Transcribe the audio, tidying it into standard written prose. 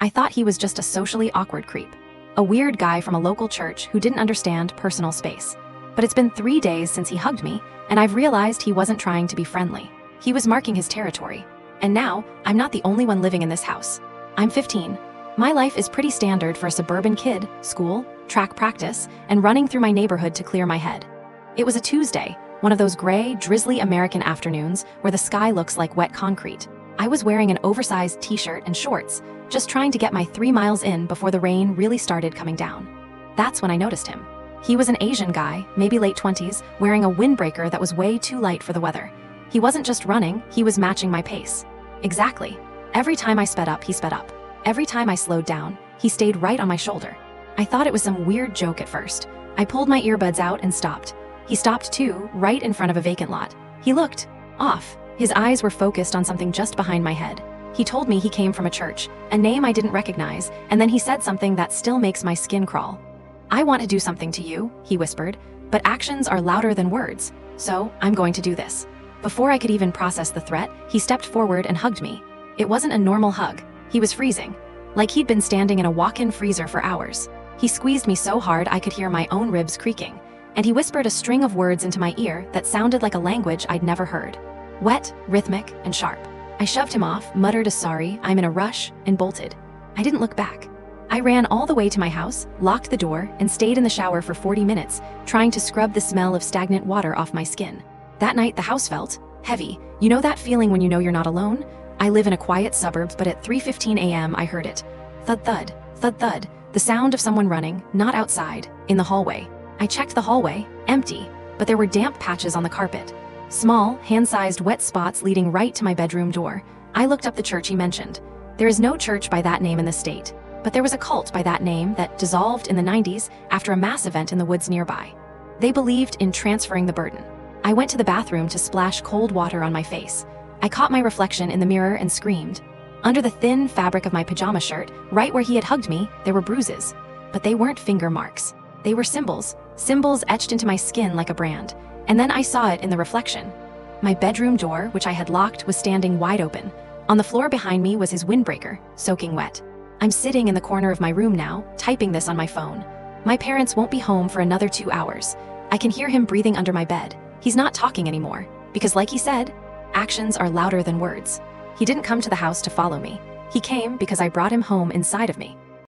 I thought he was just a socially awkward creep. A weird guy from a local church who didn't understand personal space. But it's been 3 days since he hugged me, and I've realized he wasn't trying to be friendly. He was marking his territory. And now, I'm not the only one living in this house. I'm 15. My life is pretty standard for a suburban kid: school, track practice, and running through my neighborhood to clear my head. It was a Tuesday, one of those gray, drizzly American afternoons where the sky looks like wet concrete. I was wearing an oversized t-shirt and shorts, just trying to get my 3 miles in before the rain really started coming down. That's when I noticed him. He was an Asian guy, maybe late 20s, wearing a windbreaker that was way too light for the weather. He wasn't just running, he was matching my pace. Exactly. Every time I sped up, he sped up. Every time I slowed down, he stayed right on my shoulder. I thought it was some weird joke at first. I pulled my earbuds out and stopped. He stopped too, right in front of a vacant lot. He looked off. His eyes were focused on something just behind my head. He told me he came from a church, a name I didn't recognize, and then he said something that still makes my skin crawl. "I want to do something to you," he whispered, "but actions are louder than words, so I'm going to do this." Before I could even process the threat, he stepped forward and hugged me. It wasn't a normal hug. He was freezing, like he'd been standing in a walk-in freezer for hours. He squeezed me so hard I could hear my own ribs creaking, and he whispered a string of words into my ear that sounded like a language I'd never heard. Wet, rhythmic, and sharp. I shoved him off, muttered a sorry, I'm in a rush, and bolted. I didn't look back. I ran all the way to my house, locked the door, and stayed in the shower for 40 minutes, trying to scrub the smell of stagnant water off my skin. That night, the house felt heavy. You know that feeling when you know you're not alone? I live in a quiet suburb, but at 3:15 a.m. I heard it. Thud thud, thud thud, the sound of someone running, not outside, in the hallway. I checked the hallway, empty, but there were damp patches on the carpet. Small, hand-sized wet spots leading right to my bedroom door. I looked up the church he mentioned. There is no church by that name in the state, but there was a cult by that name that dissolved in the 90s after a mass event in the woods nearby. They believed in transferring the burden. I went to the bathroom to splash cold water on my face. I caught my reflection in the mirror and screamed. Under the thin fabric of my pajama shirt, right where he had hugged me, there were bruises. But they weren't finger marks. They were symbols etched into my skin like a brand. And then I saw it in the reflection. My bedroom door, which I had locked, was standing wide open. On the floor behind me was his windbreaker, soaking wet. I'm sitting in the corner of my room now, typing this on my phone. My parents won't be home for another 2 hours. I can hear him breathing under my bed. He's not talking anymore, because like he said, actions are louder than words. He didn't come to the house to follow me. He came because I brought him home inside of me.